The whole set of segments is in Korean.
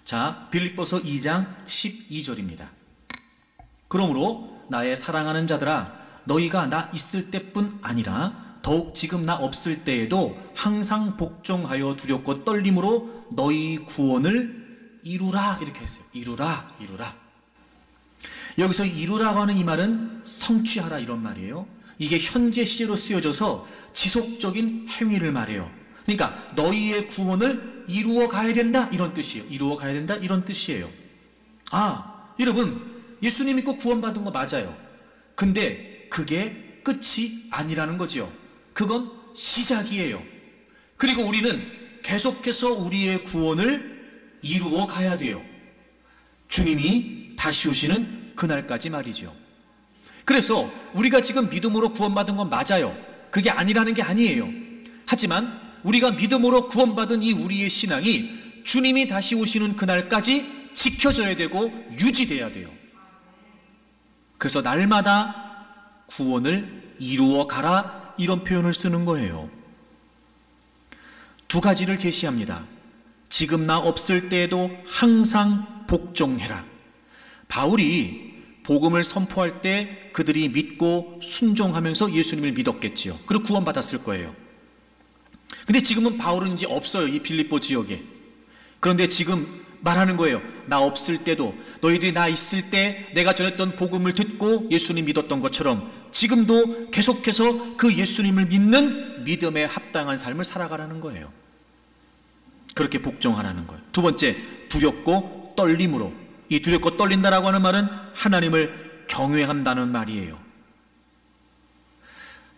자, 빌립보서 2장 12절입니다. 그러므로 나의 사랑하는 자들아, 너희가 나 있을 때뿐 아니라 더욱 지금 나 없을 때에도 항상 복종하여 두렵고 떨림으로 너희 구원을 이루라, 이렇게 했어요. 이루라. 여기서 이루라고 하는 이 말은 성취하라 이런 말이에요. 이게 현재 시제로 쓰여져서 지속적인 행위를 말해요. 그러니까 너희의 구원을 이루어 가야 된다 이런 뜻이에요. 이루어 가야 된다 이런 뜻이에요. 여러분, 예수님 믿고 구원받은 거 맞아요. 근데 그게 끝이 아니라는 거죠. 그건 시작이에요. 그리고 우리는 계속해서 우리의 구원을 이루어 가야 돼요. 주님이 다시 오시는 그날까지 말이죠. 그래서 우리가 지금 믿음으로 구원받은 건 맞아요. 그게 아니라는 게 아니에요. 하지만 우리가 믿음으로 구원받은 이 우리의 신앙이 주님이 다시 오시는 그날까지 지켜져야 되고 유지돼야 돼요. 그래서 날마다 구원을 이루어 가라 이런 표현을 쓰는 거예요. 두 가지를 제시합니다. 지금 나 없을 때에도 항상 복종해라. 바울이 복음을 선포할 때 그들이 믿고 순종하면서 예수님을 믿었겠지요. 그리고 구원받았을 거예요. 근데 지금은 바울은 이제 없어요. 이 빌립보 지역에. 그런데 지금 말하는 거예요. 나 없을 때도, 너희들이 나 있을 때 내가 전했던 복음을 듣고 예수님 믿었던 것처럼 지금도 계속해서 그 예수님을 믿는 믿음에 합당한 삶을 살아가라는 거예요. 그렇게 복종하라는 거예요. 두 번째, 두렵고 떨림으로. 이 두렵고 떨린다라고 하는 말은 하나님을 경외한다는 말이에요.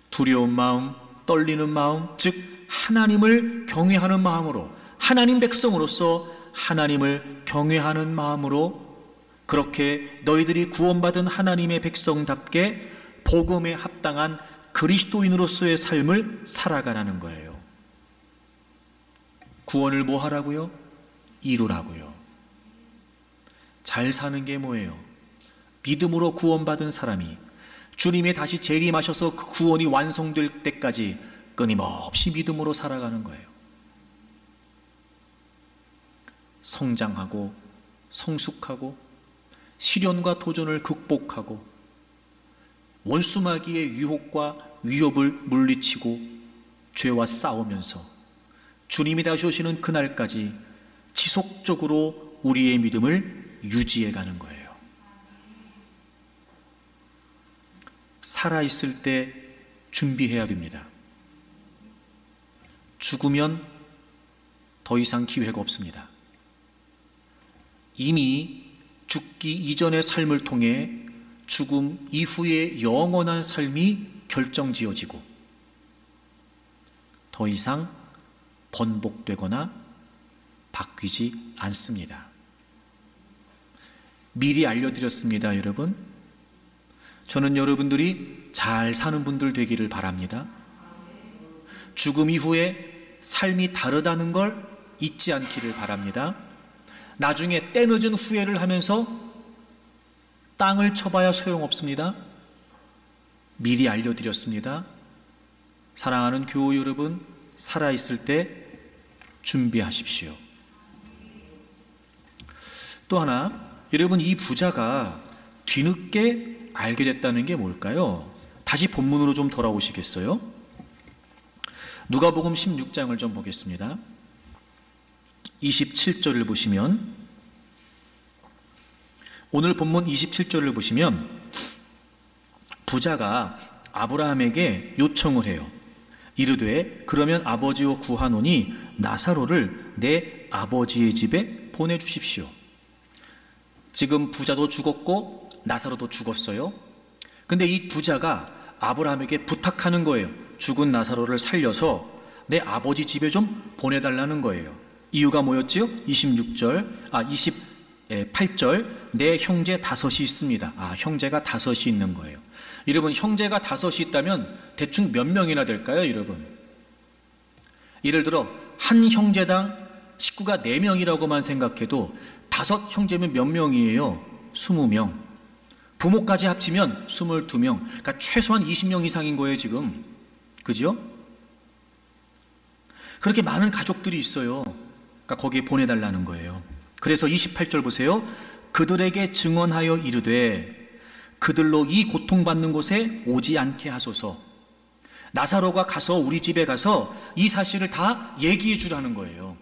두려운 마음, 떨리는 마음, 즉 하나님을 경외하는 마음으로, 하나님 백성으로서 하나님을 경외하는 마음으로 그렇게 너희들이 구원받은 하나님의 백성답게 복음에 합당한 그리스도인으로서의 삶을 살아가라는 거예요. 구원을 뭐 하라고요? 이루라고요. 잘 사는 게 뭐예요? 믿음으로 구원받은 사람이 주님의 다시 재림하셔서 그 구원이 완성될 때까지 끊임없이 믿음으로 살아가는 거예요. 성장하고 성숙하고 시련과 도전을 극복하고 원수마귀의 유혹과 위협을 물리치고 죄와 싸우면서 주님이 다시 오시는 그날까지 지속적으로 우리의 믿음을 유지해 가는 거예요. 살아있을 때 준비해야 됩니다. 죽으면 더 이상 기회가 없습니다. 이미 죽기 이전의 삶을 통해 죽음 이후의 영원한 삶이 결정지어지고 더 이상 번복되거나 바뀌지 않습니다. 미리 알려드렸습니다, 여러분. 저는 여러분들이 잘 사는 분들 되기를 바랍니다. 죽음 이후에 삶이 다르다는 걸 잊지 않기를 바랍니다. 나중에 때늦은 후회를 하면서 땅을 쳐봐야 소용없습니다. 미리 알려드렸습니다. 사랑하는 교우 여러분, 살아있을 때 준비하십시오. 또 하나, 여러분, 이 부자가 뒤늦게 알게 됐다는 게 뭘까요? 다시 본문으로 좀 돌아오시겠어요? 누가복음 16장을 좀 보겠습니다. 27절을 보시면, 오늘 본문 27절을 보시면 부자가 아브라함에게 요청을 해요. 이르되 그러면 아버지여 구하노니 나사로를 내 아버지의 집에 보내주십시오. 지금 부자도 죽었고 나사로도 죽었어요. 근데 이 부자가 아브라함에게 부탁하는 거예요. 죽은 나사로를 살려서 내 아버지 집에 좀 보내달라는 거예요. 이유가 뭐였지요? 28절 내 형제 5이 있습니다. 형제가 5이 있는 거예요. 여러분, 형제가 5이 있다면 대충 몇 명이나 될까요, 여러분? 예를 들어 한 형제당 식구가 4명이라고만 생각해도 5 형제면 몇 명이에요? 20명. 부모까지 합치면 22명. 그러니까 최소한 20명 이상인 거예요, 지금. 그죠? 그렇게 많은 가족들이 있어요. 그러니까 거기에 보내달라는 거예요. 그래서 28절 보세요. 그들에게 증언하여 이르되 그들로 이 고통받는 곳에 오지 않게 하소서. 나사로가 가서 우리 집에 가서 이 사실을 다 얘기해 주라는 거예요.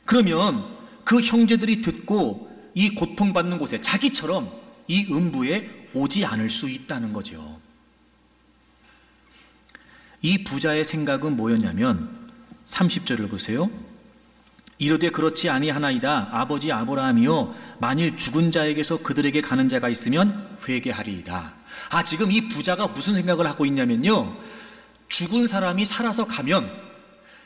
그러면 그 형제들이 듣고 이 고통받는 곳에 자기처럼 이 음부에 오지 않을 수 있다는 거죠. 이 부자의 생각은 뭐였냐면 30절을 보세요. 이르되 그렇지 아니하나이다. 아버지 아브라함이요 만일 죽은 자에게서 그들에게 가는 자가 있으면 회개하리이다. 지금 이 부자가 무슨 생각을 하고 있냐면요, 죽은 사람이 살아서 가면,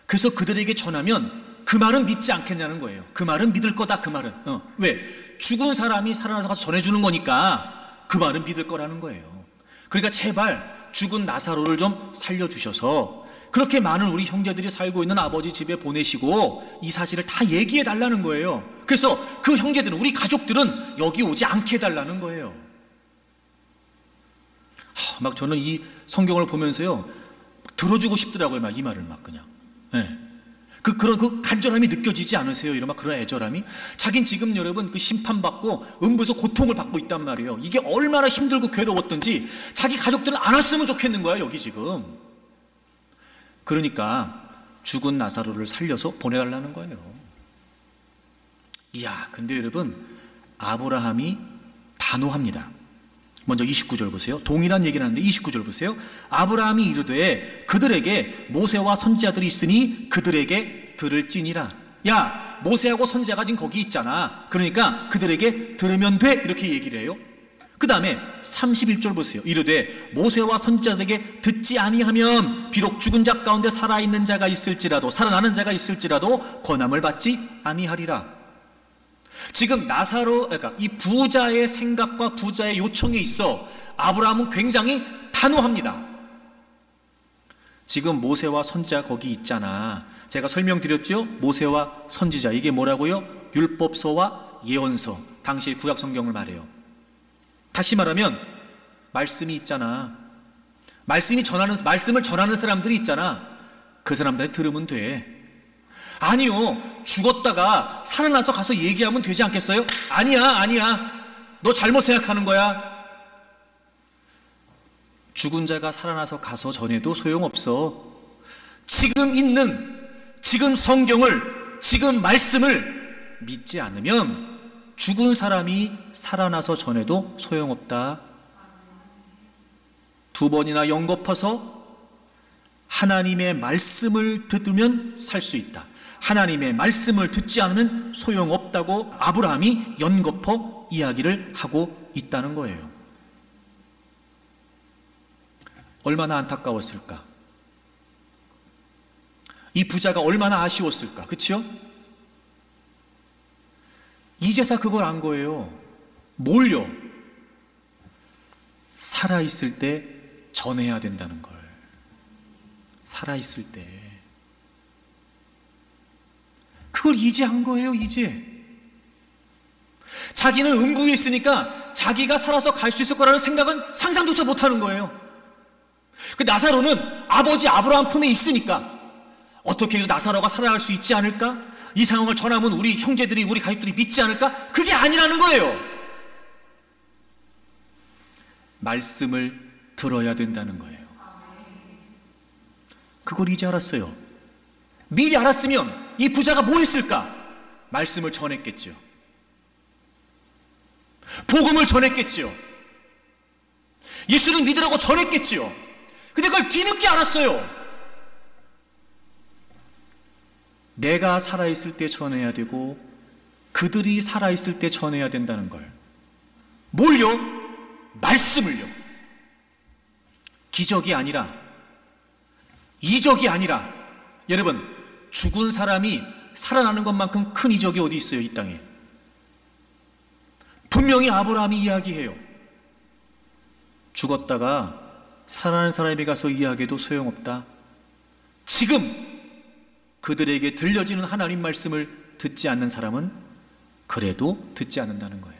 그래서 그들에게 전하면 그 말은 믿지 않겠냐는 거예요. 그 말은 믿을 거다. 그 말은 왜? 죽은 사람이 살아나서 가서 전해주는 거니까 그 말은 믿을 거라는 거예요. 그러니까 제발 죽은 나사로를 좀 살려주셔서 그렇게 많은 우리 형제들이 살고 있는 아버지 집에 보내시고 이 사실을 다 얘기해 달라는 거예요. 그래서 그 형제들은, 우리 가족들은 여기 오지 않게 해달라는 거예요. 막 저는 이 성경을 보면서요, 들어주고 싶더라고요. 막 이 말을 막 그냥. 네. 그런 그 간절함이 느껴지지 않으세요? 이런 막 그런 애절함이? 자긴 지금 여러분 그 심판받고 음부에서 고통을 받고 있단 말이에요. 이게 얼마나 힘들고 괴로웠던지 자기 가족들은 안 왔으면 좋겠는 거야, 여기 지금. 그러니까 죽은 나사로를 살려서 보내달라는 거예요. 이야, 근데 여러분 아브라함이 단호합니다. 먼저 29절 보세요. 동일한 얘기를 하는데 29절 보세요. 아브라함이 이르되 그들에게 모세와 선지자들이 있으니 그들에게 들을지니라. 야, 모세하고 선지자가 지금 거기 있잖아. 그러니까 그들에게 들으면 돼. 이렇게 얘기를 해요. 그 다음에 31절 보세요. 이르되 모세와 선지자들에게 듣지 아니하면 비록 죽은 자 가운데 살아있는 자가 있을지라도, 살아나는 자가 있을지라도 권함을 받지 아니하리라. 지금 나사로, 그러니까 이 부자의 생각과 부자의 요청에 있어 아브라함은 굉장히 단호합니다. 지금 모세와 선지자 거기 있잖아. 제가 설명드렸죠? 모세와 선지자, 이게 뭐라고요? 율법서와 예언서, 당시의 구약 성경을 말해요. 다시 말하면 말씀이 있잖아. 말씀을 전하는 사람들이 있잖아. 그 사람들한테 들으면 돼. 아니요, 죽었다가 살아나서 가서 얘기하면 되지 않겠어요? 아니야, 너 잘못 생각하는 거야. 죽은 자가 살아나서 가서 전해도 소용없어. 지금 성경을, 지금 말씀을 믿지 않으면 죽은 사람이 살아나서 전해도 소용없다. 2번이나 연거푸서 하나님의 말씀을 듣으면 살 수 있다. 하나님의 말씀을 듣지 않으면 소용없다고 아브라함이 연거푸 이야기를 하고 있다는 거예요. 얼마나 안타까웠을까? 이 부자가 얼마나 아쉬웠을까? 그렇죠? 이제서 그걸 안 거예요. 뭘요? 살아있을 때 전해야 된다는 걸. 살아있을 때. 그걸 이제 한 거예요, 이제. 자기는 음부에 있으니까 자기가 살아서 갈 수 있을 거라는 생각은 상상조차 못하는 거예요. 그 나사로는 아버지 아브라함 품에 있으니까 어떻게 해도 나사로가 살아갈 수 있지 않을까? 이 상황을 전하면 우리 형제들이, 우리 가족들이 믿지 않을까? 그게 아니라는 거예요. 말씀을 들어야 된다는 거예요. 그걸 이제 알았어요. 미리 알았으면 이 부자가 뭐 했을까? 말씀을 전했겠죠. 복음을 전했겠죠. 예수를 믿으라고 전했겠죠. 근데 그걸 뒤늦게 알았어요. 내가 살아있을 때 전해야 되고 그들이 살아있을 때 전해야 된다는 걸. 뭘요? 말씀을요. 기적이 아니라, 이적이 아니라. 여러분, 죽은 사람이 살아나는 것만큼 큰 이적이 어디 있어요, 이 땅에? 분명히 아브라함이 이야기해요. 죽었다가 살아나는 사람에게 가서 이야기해도 소용없다. 지금 그들에게 들려지는 하나님 말씀을 듣지 않는 사람은 그래도 듣지 않는다는 거예요.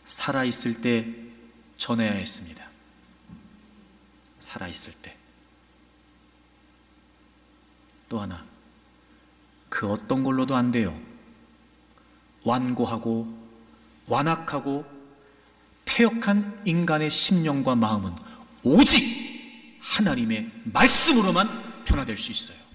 살아있을 때 전해야 했습니다. 살아있을 때. 또 하나, 그 어떤 걸로도 안 돼요. 완고하고 완악하고 패역한 인간의 심령과 마음은 오직 하나님의 말씀으로만 변화될 수 있어요.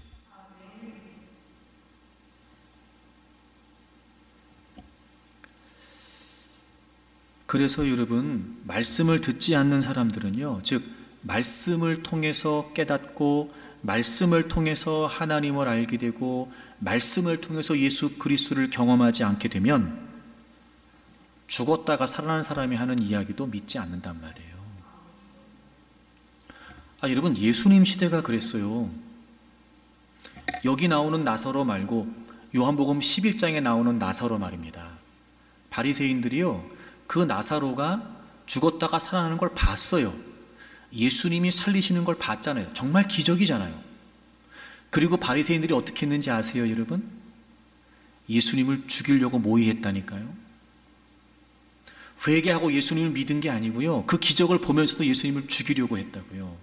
그래서 여러분, 말씀을 듣지 않는 사람들은요, 즉 말씀을 통해서 깨닫고 말씀을 통해서 하나님을 알게 되고 말씀을 통해서 예수 그리스도를 경험하지 않게 되면 죽었다가 살아난 사람이 하는 이야기도 믿지 않는단 말이에요. 여러분, 예수님 시대가 그랬어요. 여기 나오는 나사로 말고 요한복음 11장에 나오는 나사로 말입니다. 바리새인들이요, 그 나사로가 죽었다가 살아나는 걸 봤어요. 예수님이 살리시는 걸 봤잖아요. 정말 기적이잖아요. 그리고 바리새인들이 어떻게 했는지 아세요, 여러분? 예수님을 죽이려고 모의했다니까요. 회개하고 예수님을 믿은 게 아니고요, 그 기적을 보면서도 예수님을 죽이려고 했다고요.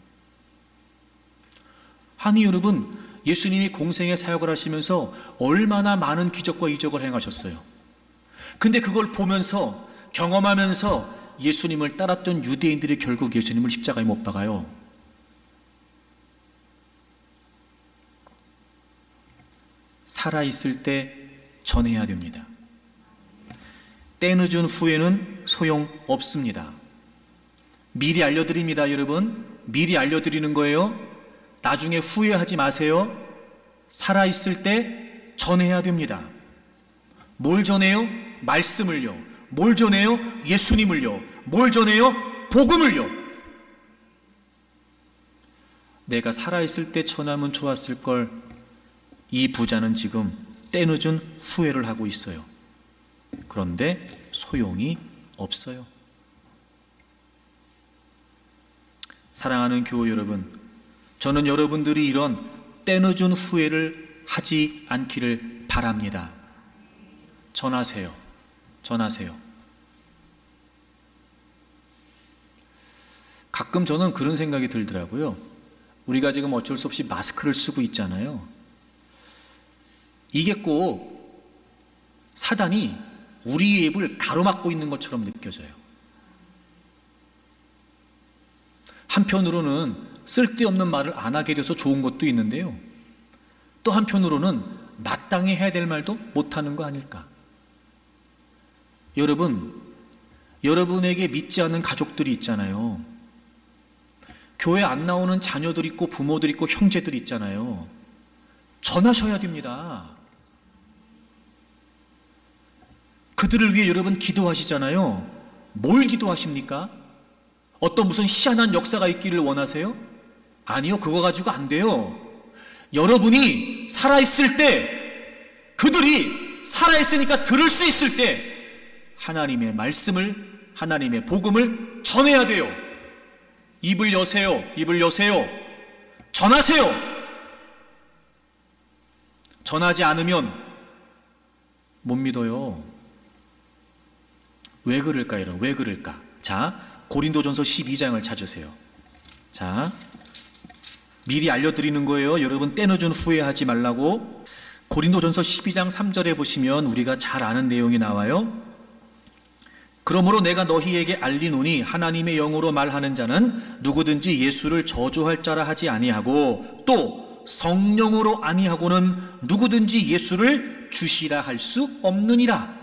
아니 여러분, 예수님이 공생의 사역을 하시면서 얼마나 많은 기적과 이적을 행하셨어요. 근데 그걸 보면서 경험하면서 예수님을 따랐던 유대인들이 결국 예수님을 십자가에 못 박아요. 살아있을 때 전해야 됩니다. 때 늦은 후에는 소용없습니다. 미리 알려드립니다, 여러분. 미리 알려드리는 거예요. 나중에 후회하지 마세요. 살아있을 때 전해야 됩니다. 뭘 전해요? 말씀을요. 뭘 전해요? 예수님을요. 뭘 전해요? 복음을요. 내가 살아있을 때 전하면 좋았을 걸, 이 부자는 지금 때늦은 후회를 하고 있어요. 그런데 소용이 없어요. 사랑하는 교우 여러분, 저는 여러분들이 이런 때늦은 후회를 하지 않기를 바랍니다. 전하세요. 전하세요. 가끔 저는 그런 생각이 들더라고요. 우리가 지금 어쩔 수 없이 마스크를 쓰고 있잖아요. 이게 꼭 사단이 우리의 입을 가로막고 있는 것처럼 느껴져요. 한편으로는 쓸데없는 말을 안 하게 돼서 좋은 것도 있는데요, 또 한편으로는 마땅히 해야 될 말도 못하는 거 아닐까. 여러분, 여러분에게 믿지 않는 가족들이 있잖아요. 교회 안 나오는 자녀들 있고 부모들 있고 형제들 있잖아요. 전하셔야 됩니다. 그들을 위해 여러분 기도하시잖아요. 뭘 기도하십니까? 어떤 무슨 희한한 역사가 있기를 원하세요? 아니요, 그거 가지고 안 돼요. 여러분이 살아있을 때, 그들이 살아있으니까 들을 수 있을 때 하나님의 말씀을, 하나님의 복음을 전해야 돼요. 입을 여세요. 입을 여세요. 전하세요. 전하지 않으면 못 믿어요. 왜 그럴까, 여러분? 왜 그럴까? 자, 고린도전서 12장을 찾으세요. 자, 미리 알려드리는 거예요. 여러분 때늦은 후회하지 말라고. 고린도전서 12장 3절에 보시면 우리가 잘 아는 내용이 나와요. 그러므로 내가 너희에게 알리노니 하나님의 영으로 말하는 자는 누구든지 예수를 저주할 자라 하지 아니하고 또 성령으로 아니하고는 누구든지 예수를 주시라 할 수 없느니라.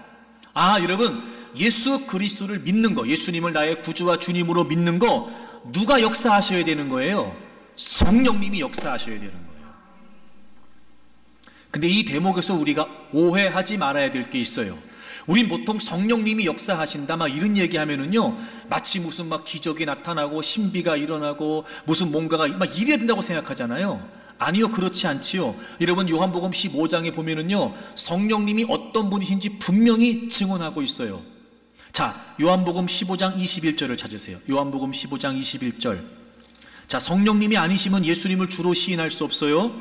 여러분, 예수 그리스도를 믿는 거, 예수님을 나의 구주와 주님으로 믿는 거, 누가 역사하셔야 되는 거예요? 성령님이 역사하셔야 되는 거예요. 근데 이 대목에서 우리가 오해하지 말아야 될 게 있어요. 우린 보통 성령님이 역사하신다 막 이런 얘기하면은요, 마치 무슨 막 기적이 나타나고 신비가 일어나고 무슨 뭔가가 막 이래야 된다고 생각하잖아요. 아니요, 그렇지 않지요. 여러분 요한복음 15장에 보면은요, 성령님이 어떤 분이신지 분명히 증언하고 있어요. 자, 요한복음 15장 21절을 찾으세요. 요한복음 15장 21절. 자, 성령님이 아니시면 예수님을 주로 시인할 수 없어요.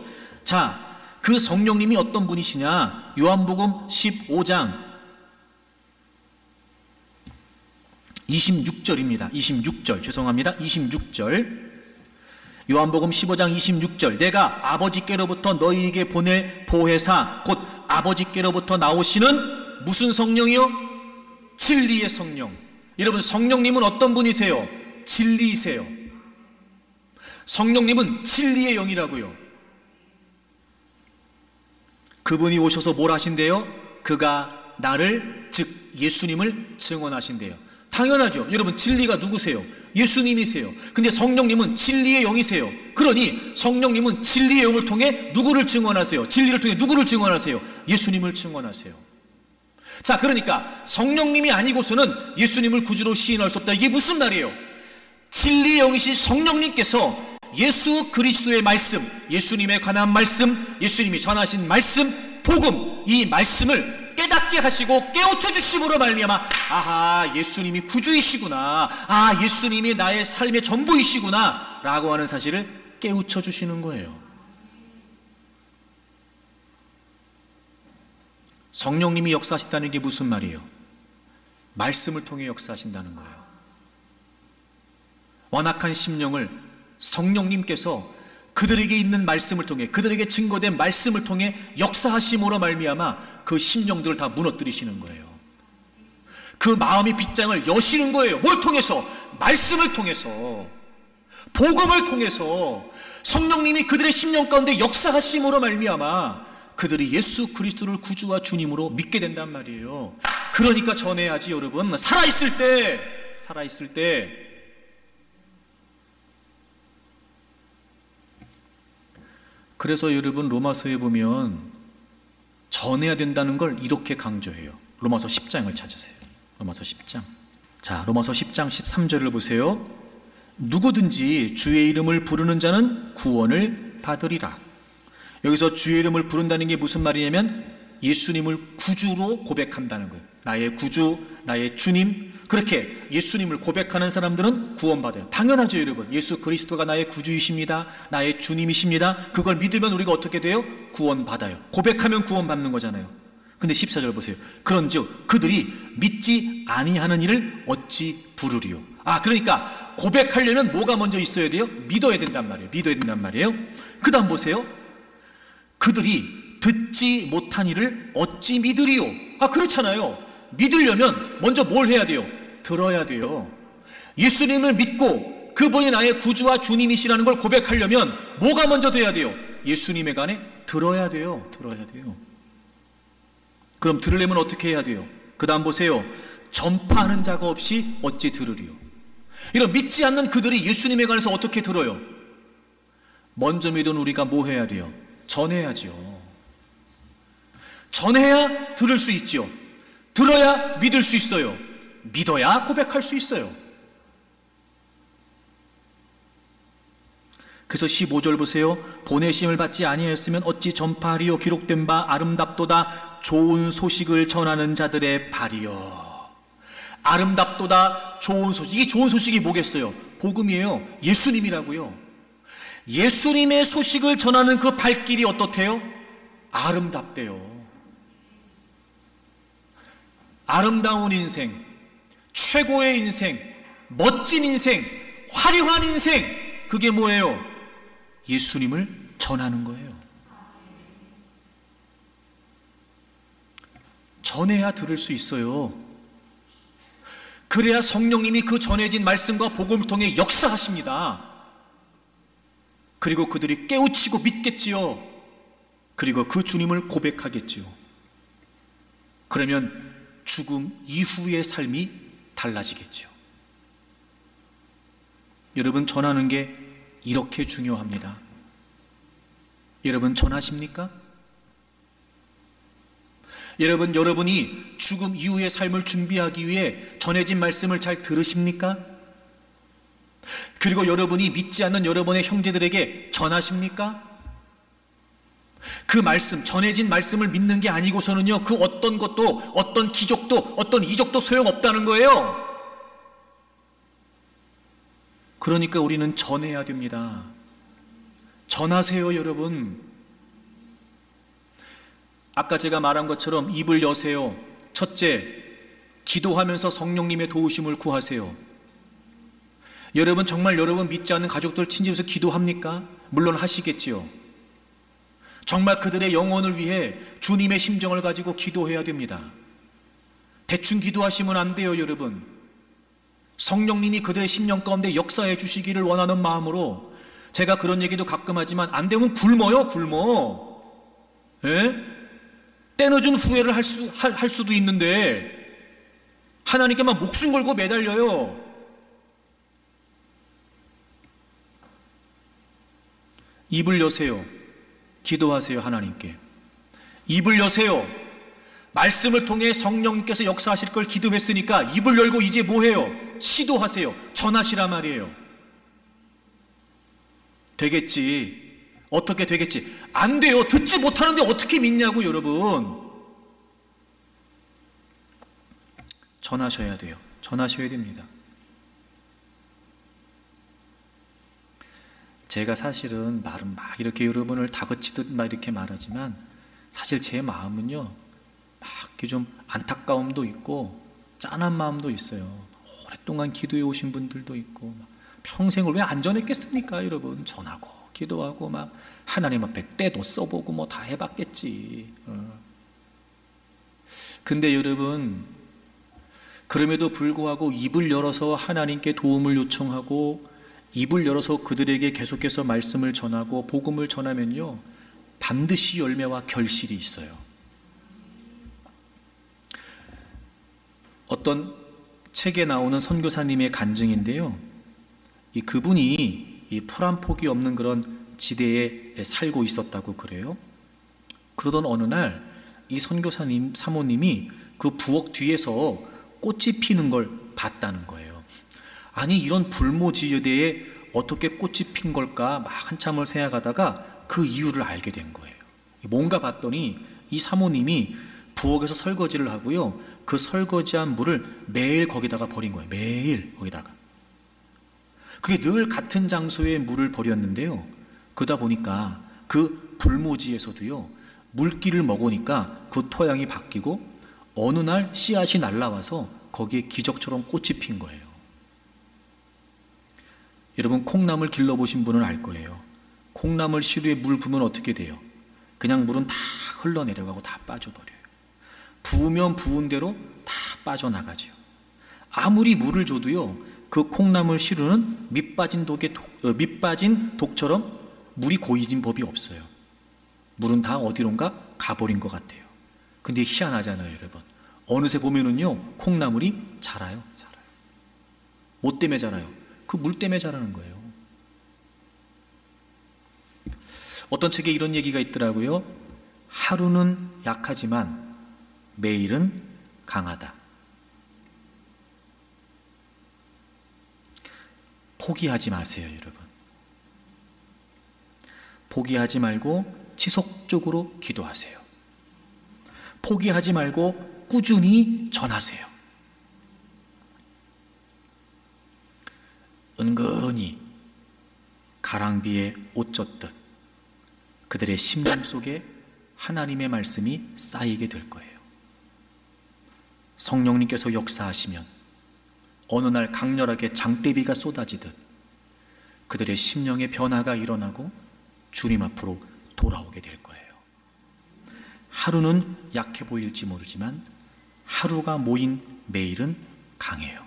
자, 그 성령님이 어떤 분이시냐? 요한복음 15장 26절입니다. 26절, 죄송합니다. 26절. 요한복음 15장 26절, 내가 아버지께로부터 너희에게 보낼 보혜사 곧 아버지께로부터 나오시는 무슨 성령이요? 진리의 성령. 여러분, 성령님은 어떤 분이세요? 진리이세요. 성령님은 진리의 영이라고요. 그분이 오셔서 뭘 하신대요? 그가 나를, 즉 예수님을 증언하신대요. 당연하죠. 여러분, 진리가 누구세요? 예수님이세요. 근데 성령님은 진리의 영이세요. 그러니 성령님은 진리의 영을 통해 누구를 증언하세요? 진리를 통해 누구를 증언하세요? 예수님을 증언하세요. 자, 그러니까 성령님이 아니고서는 예수님을 구주로 시인할 수 없다. 이게 무슨 말이에요? 진리의 영이신 성령님께서 예수 그리스도의 말씀, 예수님에 관한 말씀, 예수님이 전하신 말씀, 복음, 이 말씀을 깨닫게 하시고 깨우쳐 주심으로 말미암아, 아하, 예수님이 구주이시구나, 아, 예수님이 나의 삶의 전부이시구나 라고 하는 사실을 깨우쳐 주시는 거예요. 성령님이 역사하신다는 게 무슨 말이에요? 말씀을 통해 역사하신다는 거예요. 완악한 심령을 성령님께서 그들에게 있는 말씀을 통해, 그들에게 증거된 말씀을 통해 역사하심으로 말미암아 그 심령들을 다 무너뜨리시는 거예요. 그 마음의 빗장을 여시는 거예요. 뭘 통해서? 말씀을 통해서, 복음을 통해서 성령님이 그들의 심령 가운데 역사하심으로 말미암아 그들이 예수 그리스도를 구주와 주님으로 믿게 된단 말이에요. 그러니까 전해야지 여러분. 살아있을 때 그래서 여러분, 로마서에 보면 전해야 된다는 걸 이렇게 강조해요. 로마서 10장을 찾으세요. 로마서 10장. 자, 로마서 10장 13절을 보세요. 누구든지 주의 이름을 부르는 자는 구원을 받으리라. 여기서 주의 이름을 부른다는 게 무슨 말이냐면 예수님을 구주로 고백한다는 거예요. 나의 구주, 나의 주님. 그렇게 예수님을 고백하는 사람들은 구원받아요. 당연하죠, 여러분. 예수 그리스도가 나의 구주이십니다, 나의 주님이십니다. 그걸 믿으면 우리가 어떻게 돼요? 구원받아요. 고백하면 구원받는 거잖아요. 근데 14절 보세요. 그런즉 그들이 믿지 아니하는 이를 어찌 부르리요. 아, 그러니까 고백하려면 뭐가 먼저 있어야 돼요? 믿어야 된단 말이에요. 그 다음 보세요. 그들이 듣지 못한 이를 어찌 믿으리요. 아, 그렇잖아요. 믿으려면 먼저 뭘 해야 돼요? 들어야 돼요. 예수님을 믿고 그분이 나의 구주와 주님이시라는 걸 고백하려면 뭐가 먼저 돼야 돼요? 예수님에 관해 들어야 돼요. 그럼 들으려면 어떻게 해야 돼요? 그 다음 보세요. 전파하는 자가 없이 어찌 들으리요. 이런 믿지 않는 그들이 예수님에 관해서 어떻게 들어요? 먼저 믿은 우리가 뭐 해야 돼요? 전해야죠. 전해야 들을 수 있죠. 들어야 믿을 수 있어요. 믿어야 고백할 수 있어요. 그래서 15절 보세요. 보내심을 받지 아니하였으면 어찌 전파하리요. 기록된 바 아름답도다 좋은 소식을 전하는 자들의 발이요. 아름답도다 좋은 소식. 이 좋은 소식이 뭐겠어요? 복음이에요. 예수님이라고요. 예수님의 소식을 전하는 그 발길이 어떻대요? 아름답대요. 아름다운 인생, 최고의 인생, 멋진 인생, 화려한 인생, 그게 뭐예요? 예수님을 전하는 거예요. 전해야 들을 수 있어요. 그래야 성령님이 그 전해진 말씀과 복음을 통해 역사하십니다. 그리고 그들이 깨우치고 믿겠지요. 그리고 그 주님을 고백하겠지요. 그러면 죽음 이후의 삶이 달라지겠죠. 여러분, 전하는 게 이렇게 중요합니다. 여러분, 전하십니까? 여러분이 죽음 이후의 삶을 준비하기 위해 전해진 말씀을 잘 들으십니까? 그리고 여러분이 믿지 않는 여러분의 형제들에게 전하십니까? 그 말씀, 전해진 말씀을 믿는 게 아니고서는요, 그 어떤 것도, 어떤 기적도, 어떤 이적도 소용없다는 거예요. 그러니까 우리는 전해야 됩니다. 전하세요, 여러분. 아까 제가 말한 것처럼 입을 여세요. 첫째, 기도하면서 성령님의 도우심을 구하세요. 여러분 정말 여러분 믿지 않는 가족들 친지에서 기도합니까? 물론 하시겠지요. 정말 그들의 영혼을 위해 주님의 심정을 가지고 기도해야 됩니다. 대충 기도하시면 안 돼요, 여러분. 성령님이 그들의 심령 가운데 역사해 주시기를 원하는 마음으로, 제가 그런 얘기도 가끔 하지만 안 되면 굶어요, 굶어. 예? 때늦은 후회를 할 수도 있는데 하나님께만 목숨 걸고 매달려요. 입을 여세요. 기도하세요, 하나님께. 입을 여세요. 말씀을 통해 성령님께서 역사하실 걸 기도했으니까 입을 열고 이제 뭐해요? 시도하세요. 전하시라 말이에요. 되겠지. 어떻게 되겠지? 안 돼요. 듣지 못하는데 어떻게 믿냐고, 여러분. 전하셔야 돼요. 전하셔야 됩니다. 제가 사실은 말은 막 이렇게 여러분을 다그치듯 막 이렇게 말하지만 사실 제 마음은요, 막 이렇게 좀 안타까움도 있고 짠한 마음도 있어요. 오랫동안 기도해 오신 분들도 있고, 평생을 왜 안 전했겠습니까, 여러분? 전하고 기도하고 막 하나님 앞에 때도 써보고 뭐 다 해봤겠지. 근데 여러분, 그럼에도 불구하고 입을 열어서 하나님께 도움을 요청하고 입을 열어서 그들에게 계속해서 말씀을 전하고 복음을 전하면요, 반드시 열매와 결실이 있어요. 어떤 책에 나오는 선교사님의 간증인데요, 그분이 이 풀 한 폭이 없는 그런 지대에 살고 있었다고 그래요. 그러던 어느 날 이 선교사님 사모님이 그 부엌 뒤에서 꽃이 피는 걸 봤다는 거예요. 아니, 이런 불모지대에 어떻게 꽃이 핀 걸까 막 한참을 생각하다가 그 이유를 알게 된 거예요. 뭔가 봤더니 이 사모님이 부엌에서 설거지를 하고요, 그 설거지한 물을 매일 거기다가 버린 거예요. 매일 거기다가. 그게 늘 같은 장소에 물을 버렸는데요, 그러다 보니까 그 불모지에서도요, 물기를 먹으니까 그 토양이 바뀌고 어느 날 씨앗이 날라와서 거기에 기적처럼 꽃이 핀 거예요. 여러분, 콩나물 길러보신 분은 알 거예요. 콩나물 시루에 물 부으면 어떻게 돼요? 그냥 물은 다 흘러내려가고 다 빠져버려요. 부으면 부은 대로 다 빠져나가죠. 아무리 물을 줘도요, 그 콩나물 시루는 밑빠진 독처럼 물이 고이진 법이 없어요. 물은 다 어디론가 가버린 것 같아요. 근데 희한하잖아요, 여러분. 어느새 보면은요, 콩나물이 자라요. 뭐 때문에 자라요? 그 물 때문에 자라는 거예요. 어떤 책에 이런 얘기가 있더라고요. 하루는 약하지만 매일은 강하다. 포기하지 마세요, 여러분. 포기하지 말고 지속적으로 기도하세요. 포기하지 말고 꾸준히 전하세요. 은근히 가랑비에 옷 젖듯 그들의 심령 속에 하나님의 말씀이 쌓이게 될 거예요. 성령님께서 역사하시면 어느 날 강렬하게 장대비가 쏟아지듯 그들의 심령의 변화가 일어나고 주님 앞으로 돌아오게 될 거예요. 하루는 약해 보일지 모르지만 하루가 모인 매일은 강해요.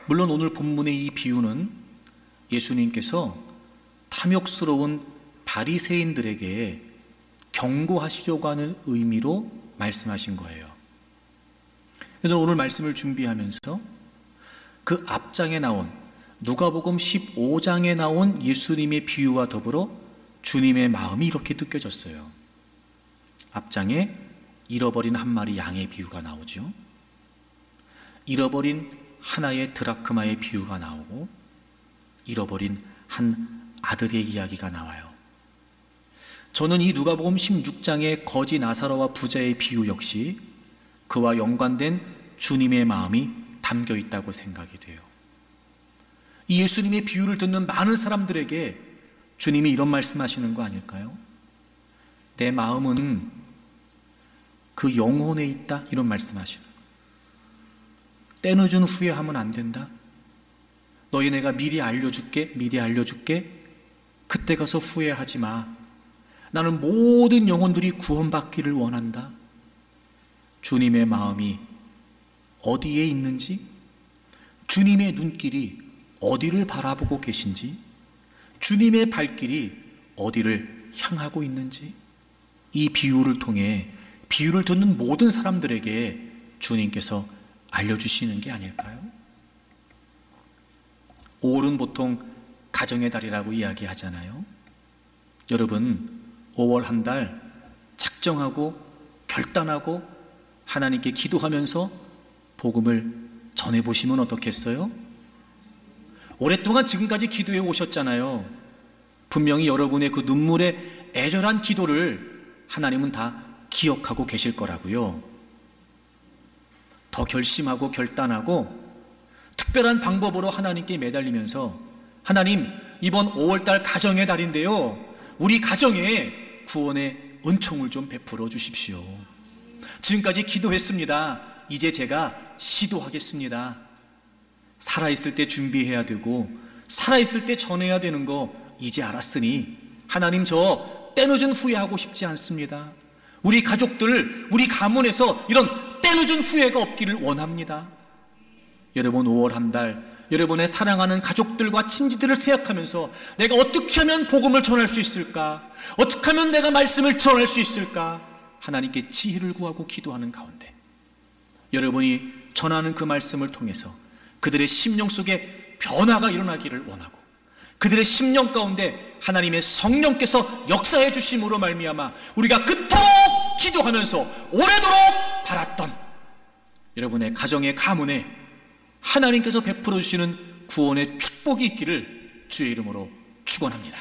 물론 오늘 본문의 이 비유는 예수님께서 탐욕스러운 바리새인들에게 경고하시려고 하는 의미로 말씀하신 거예요. 그래서 오늘 말씀을 준비하면서 그 앞장에 나온 누가복음 15장에 나온 예수님의 비유와 더불어 주님의 마음이 이렇게 느껴졌어요. 앞장에 잃어버린 한 마리 양의 비유가 나오죠. 잃어버린 하나의 드라크마의 비유가 나오고 잃어버린 한 아들의 이야기가 나와요. 저는 이 누가복음 16장의 거지 나사로와 부자의 비유 역시 그와 연관된 주님의 마음이 담겨 있다고 생각이 돼요. 이 예수님의 비유를 듣는 많은 사람들에게 주님이 이런 말씀하시는 거 아닐까요? 내 마음은 그 영혼에 있다, 이런 말씀하시는 거예요. 때늦은 후회하면 안 된다. 너희 내가 미리 알려줄게. 그때 가서 후회하지 마. 나는 모든 영혼들이 구원받기를 원한다. 주님의 마음이 어디에 있는지, 주님의 눈길이 어디를 바라보고 계신지, 주님의 발길이 어디를 향하고 있는지, 이 비유를 통해 비유를 듣는 모든 사람들에게 주님께서 알려주시는 게 아닐까요? 5월은 보통 가정의 달이라고 이야기하잖아요. 여러분, 5월 한 달 작정하고 결단하고 하나님께 기도하면서 복음을 전해보시면 어떻겠어요? 오랫동안 지금까지 기도해 오셨잖아요. 분명히 여러분의 그 눈물의 애절한 기도를 하나님은 다 기억하고 계실 거라고요. 더 결심하고 결단하고 특별한 방법으로 하나님께 매달리면서, 하나님, 이번 5월달 가정의 달인데요, 우리 가정에 구원의 은총을 좀 베풀어 주십시오. 지금까지 기도했습니다. 이제 제가 시도하겠습니다. 살아있을 때 준비해야 되고 살아있을 때 전해야 되는 거 이제 알았으니 하나님, 저 때늦은 후회하고 싶지 않습니다. 우리 가족들, 우리 가문에서 이런 때늦은 후회가 없기를 원합니다. 여러분, 5월 한 달 여러분의 사랑하는 가족들과 친지들을 생각하면서 내가 어떻게 하면 복음을 전할 수 있을까? 어떻게 하면 내가 말씀을 전할 수 있을까? 하나님께 지혜를 구하고 기도하는 가운데 여러분이 전하는 그 말씀을 통해서 그들의 심령 속에 변화가 일어나기를 원하고, 그들의 심령 가운데 하나님의 성령께서 역사해 주심으로 말미암아 우리가 그토록 기도하면서 오래도록 바랐던 여러분의 가정의 가문에 하나님께서 베풀어 주시는 구원의 축복이 있기를 주의 이름으로 축원합니다.